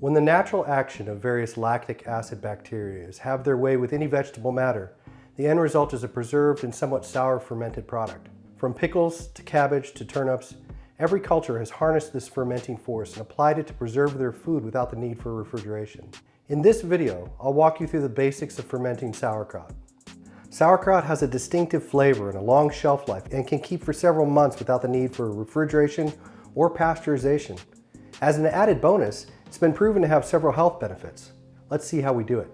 When the natural action of various lactic acid bacteria have their way with any vegetable matter, the end result is a preserved and somewhat sour fermented product. From pickles to cabbage to turnips, every culture has harnessed this fermenting force and applied it to preserve their food without the need for refrigeration. In this video, I'll walk you through the basics of fermenting sauerkraut. Sauerkraut has a distinctive flavor and a long shelf life and can keep for several months without the need for refrigeration or pasteurization. As an added bonus, it's been proven to have several health benefits. Let's see how we do it.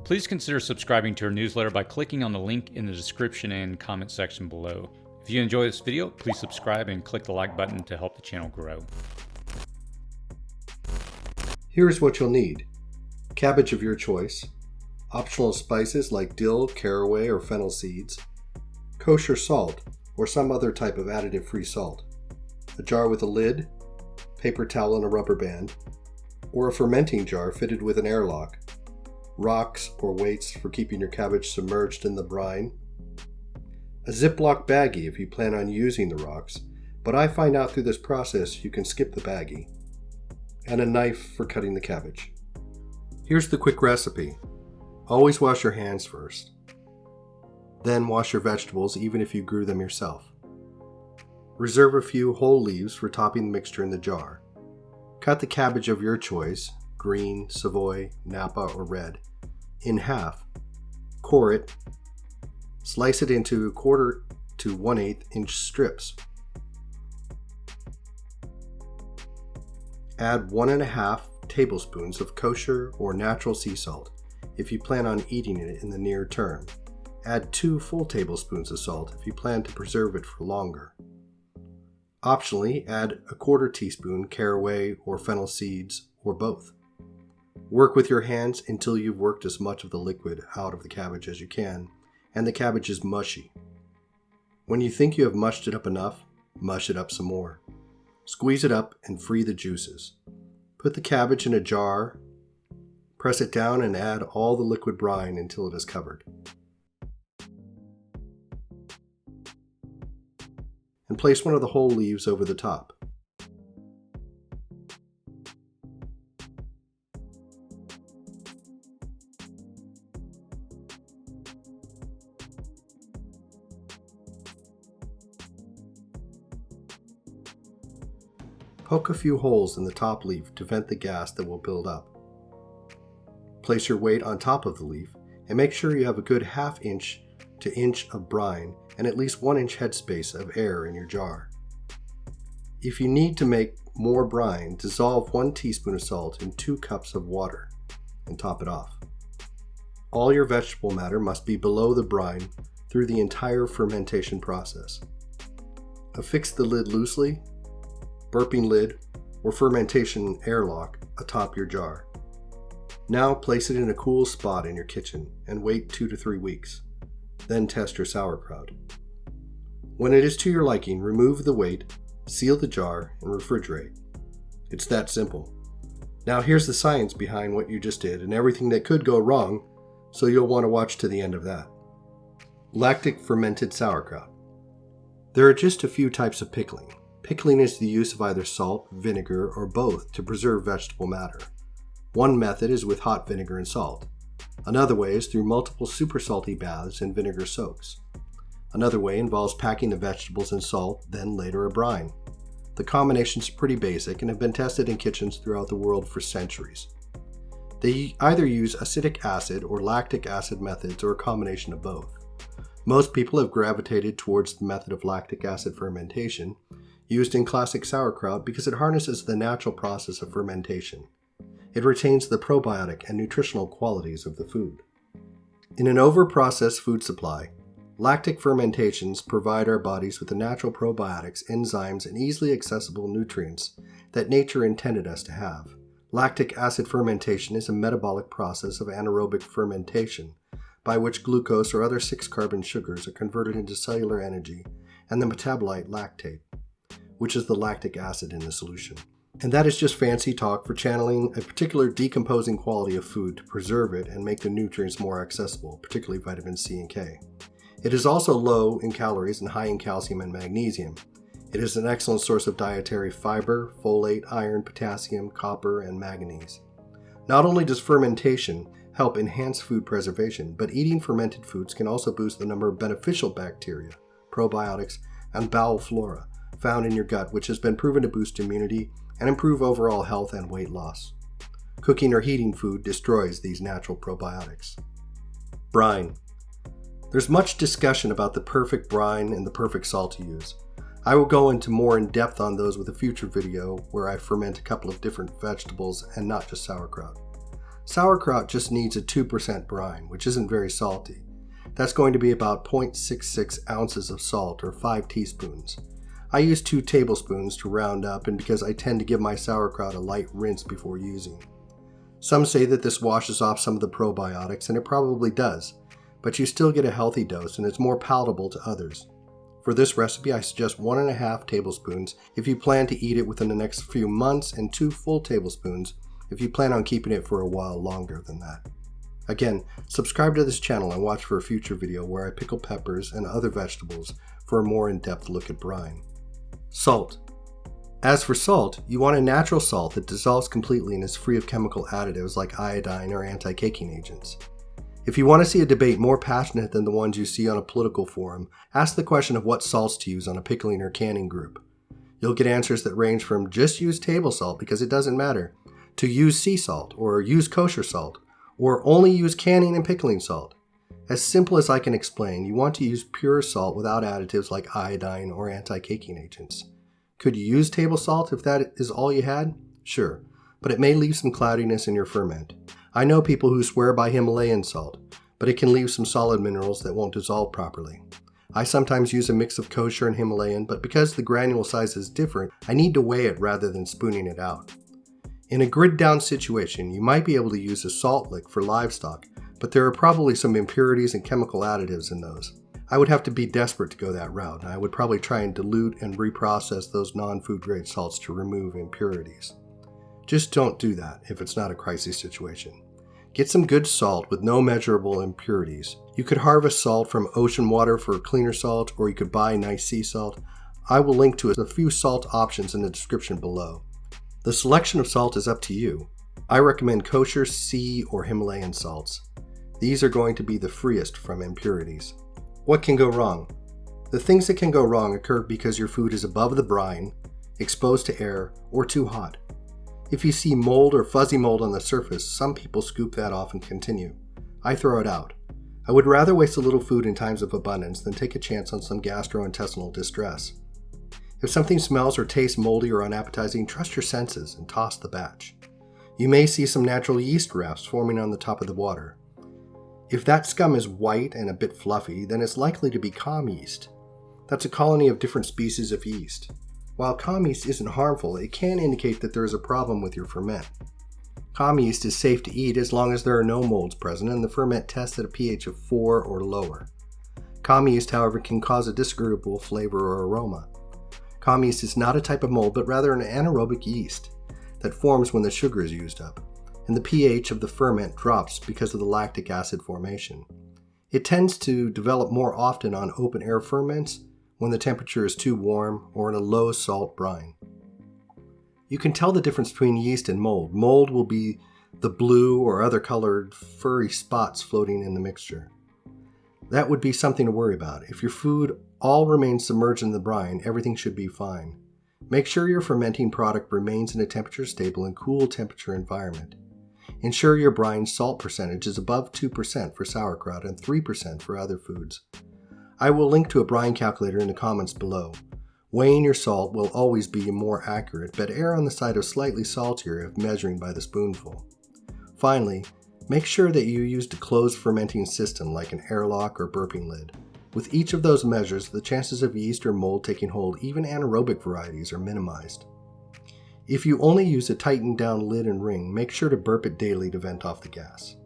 Please consider subscribing to our newsletter by clicking on the link in the description and comment section below. If you enjoy this video, please subscribe and click the like button to help the channel grow. Here's what you'll need. Cabbage of your choice, optional spices like dill, caraway, or fennel seeds, kosher salt or some other type of additive-free salt, a jar with a lid, paper towel and a rubber band, or a fermenting jar fitted with an airlock, rocks or weights for keeping your cabbage submerged in the brine, a Ziploc baggie if you plan on using the rocks, but I find out through this process you can skip the baggie, and a knife for cutting the cabbage. Here's the quick recipe. Always wash your hands first. Then wash your vegetables even if you grew them yourself. Reserve a few whole leaves for topping the mixture in the jar. Cut the cabbage of your choice, green, Savoy, Napa, or red, in half. Core it. Slice it into 1/4 to 1/8 inch strips. Add 1½ tablespoons of kosher or natural sea salt if you plan on eating it in the near term. Add 2 full tablespoons of salt if you plan to preserve it for longer. Optionally, add 1/4 teaspoon caraway or fennel seeds or both. Work with your hands until you've worked as much of the liquid out of the cabbage as you can, and the cabbage is mushy. When you think you have mushed it up enough, mush it up some more. Squeeze it up and free the juices. Put the cabbage in a jar, press it down and add all the liquid brine until it is covered. And place one of the whole leaves over the top. Poke a few holes in the top leaf to vent the gas that will build up. Place your weight on top of the leaf and make sure you have a good 1/2 inch to inch of brine and at least 1 inch headspace of air in your jar. If you need to make more brine, dissolve 1 teaspoon of salt in 2 cups of water and top it off. All your vegetable matter must be below the brine through the entire fermentation process. Affix the lid loosely, burping lid, or fermentation airlock atop your jar. Now place it in a cool spot in your kitchen and wait 2 to 3 weeks. Then test your sauerkraut. When it is to your liking, remove the weight, seal the jar, and refrigerate. It's that simple. Now here's the science behind what you just did and everything that could go wrong, so you'll want to watch to the end of that. Lactic fermented sauerkraut. There are just a few types of pickling. Pickling is the use of either salt, vinegar, or both to preserve vegetable matter. One method is with hot vinegar and salt. Another way is through multiple super salty baths and vinegar soaks. Another way involves packing the vegetables in salt, then later a brine. The combinations are pretty basic and have been tested in kitchens throughout the world for centuries. They either use acetic acid or lactic acid methods or a combination of both. Most people have gravitated towards the method of lactic acid fermentation, used in classic sauerkraut because it harnesses the natural process of fermentation. It retains the probiotic and nutritional qualities of the food. In an over-processed food supply, lactic fermentations provide our bodies with the natural probiotics, enzymes, and easily accessible nutrients that nature intended us to have. Lactic acid fermentation is a metabolic process of anaerobic fermentation by which glucose or other 6-carbon sugars are converted into cellular energy and the metabolite lactate, which is the lactic acid in the solution. And that is just fancy talk for channeling a particular decomposing quality of food to preserve it and make the nutrients more accessible, particularly vitamin C and K. It is also low in calories and high in calcium and magnesium. It is an excellent source of dietary fiber, folate, iron, potassium, copper, and manganese. Not only does fermentation help enhance food preservation, but eating fermented foods can also boost the number of beneficial bacteria, probiotics, and bowel flora found in your gut, which has been proven to boost immunity and improve overall health and weight loss. Cooking or heating food destroys these natural probiotics. Brine. There's much discussion about the perfect brine and the perfect salt to use. I will go into more in depth on those with a future video where I ferment a couple of different vegetables and not just sauerkraut. Sauerkraut just needs a 2% brine, which isn't very salty. That's going to be about 0.66 ounces of salt or 5 teaspoons. I use 2 tablespoons to round up, and because I tend to give my sauerkraut a light rinse before using. Some say that this washes off some of the probiotics, and it probably does, but you still get a healthy dose and it's more palatable to others. For this recipe, I suggest 1.5 tablespoons if you plan to eat it within the next few months, and 2 full tablespoons if you plan on keeping it for a while longer than that. Again, subscribe to this channel and watch for a future video where I pickle peppers and other vegetables for a more in-depth look at brine. Salt. As for salt, you want a natural salt that dissolves completely and is free of chemical additives like iodine or anti-caking agents. If you want to see a debate more passionate than the ones you see on a political forum, ask the question of what salts to use on a pickling or canning group. You'll get answers that range from just use table salt because it doesn't matter, to use sea salt, or use kosher salt, or only use canning and pickling salt. As simple as I can explain, you want to use pure salt without additives like iodine or anti-caking agents. Could you use table salt if that is all you had? Sure, but it may leave some cloudiness in your ferment. I know people who swear by Himalayan salt, but it can leave some solid minerals that won't dissolve properly. I sometimes use a mix of kosher and Himalayan, but because the granule size is different, I need to weigh it rather than spooning it out. In a grid down situation, you might be able to use a salt lick for livestock, but there are probably some impurities and chemical additives in those. I would have to be desperate to go that route, and I would probably try and dilute and reprocess those non-food grade salts to remove impurities. Just don't do that if it's not a crisis situation. Get some good salt with no measurable impurities. You could harvest salt from ocean water for cleaner salt, or you could buy nice sea salt. I will link to a few salt options in the description below. The selection of salt is up to you. I recommend kosher, sea, or Himalayan salts. These are going to be the freest from impurities. What can go wrong? The things that can go wrong occur because your food is above the brine, exposed to air, or too hot. If you see mold or fuzzy mold on the surface, some people scoop that off and continue. I throw it out. I would rather waste a little food in times of abundance than take a chance on some gastrointestinal distress. If something smells or tastes moldy or unappetizing, trust your senses and toss the batch. You may see some natural yeast rafts forming on the top of the water. If that scum is white and a bit fluffy, then it's likely to be calm yeast. That's a colony of different species of yeast. While calm yeast isn't harmful, it can indicate that there is a problem with your ferment. Calm yeast is safe to eat as long as there are no molds present and the ferment tests at a pH of 4 or lower. Calm yeast, however, can cause a disagreeable flavor or aroma. Calm yeast is not a type of mold, but rather an anaerobic yeast that forms when the sugar is used up, and the pH of the ferment drops because of the lactic acid formation. It tends to develop more often on open air ferments when the temperature is too warm or in a low salt brine. You can tell the difference between yeast and mold. Mold will be the blue or other colored furry spots floating in the mixture. That would be something to worry about. If your food all remains submerged in the brine, everything should be fine. Make sure your fermenting product remains in a temperature stable and cool temperature environment. Ensure your brine salt percentage is above 2% for sauerkraut and 3% for other foods. I will link to a brine calculator in the comments below. Weighing your salt will always be more accurate, but err on the side of slightly saltier if measuring by the spoonful. Finally, make sure that you used a closed fermenting system like an airlock or burping lid. With each of those measures, the chances of yeast or mold taking hold, even anaerobic varieties, are minimized. If you only use a tightened down lid and ring, make sure to burp it daily to vent off the gas.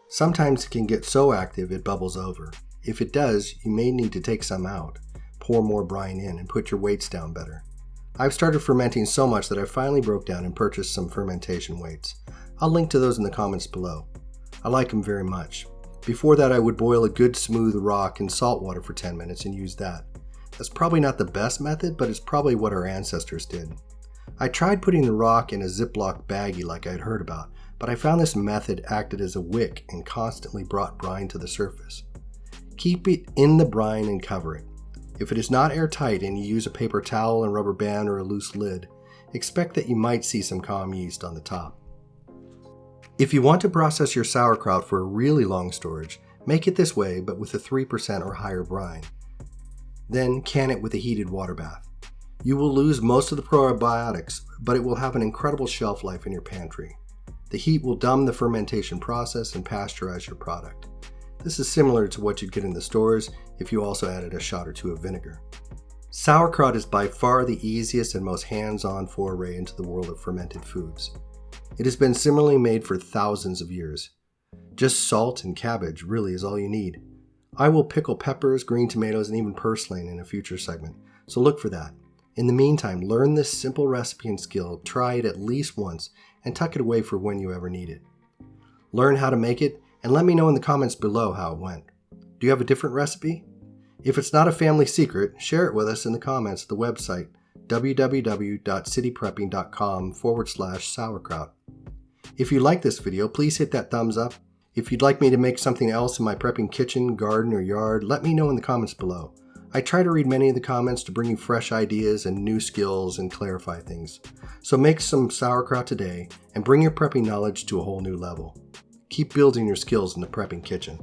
Sometimes it can get so active it bubbles over. If it does, you may need to take some out, pour more brine in, and put your weights down better. I've started fermenting so much that I finally broke down and purchased some fermentation weights. I'll link to those in the comments below. I like them very much. Before that, I would boil a good smooth rock in salt water for 10 minutes and use that. That's probably not the best method, but it's probably what our ancestors did. I tried putting the rock in a Ziploc baggie like I'd heard about, but I found this method acted as a wick and constantly brought brine to the surface. Keep it in the brine and cover it. If it is not airtight and you use a paper towel and rubber band or a loose lid, expect that you might see some calm yeast on the top. If you want to process your sauerkraut for a really long storage, make it this way but with a 3% or higher brine. Then can it with a heated water bath. You will lose most of the probiotics, but it will have an incredible shelf life in your pantry. The heat will dumb the fermentation process and pasteurize your product. This is similar to what you'd get in the stores if you also added a shot or two of vinegar. Sauerkraut is by far the easiest and most hands-on foray into the world of fermented foods. It has been similarly made for thousands of years. Just salt and cabbage really is all you need. I will pickle peppers, green tomatoes, and even purslane in a future segment, so look for that. In the meantime, learn this simple recipe and skill, try it at least once, and tuck it away for when you ever need it. Learn how to make it, and let me know in the comments below how it went. Do you have a different recipe? If it's not a family secret, share it with us in the comments at the website www.cityprepping.com/sauerkraut. If you like this video, please hit that thumbs up. If you'd like me to make something else in my prepping kitchen, garden, or yard, let me know in the comments below. I try to read many of the comments to bring you fresh ideas and new skills and clarify things. So make some sauerkraut today and bring your prepping knowledge to a whole new level. Keep building your skills in the prepping kitchen.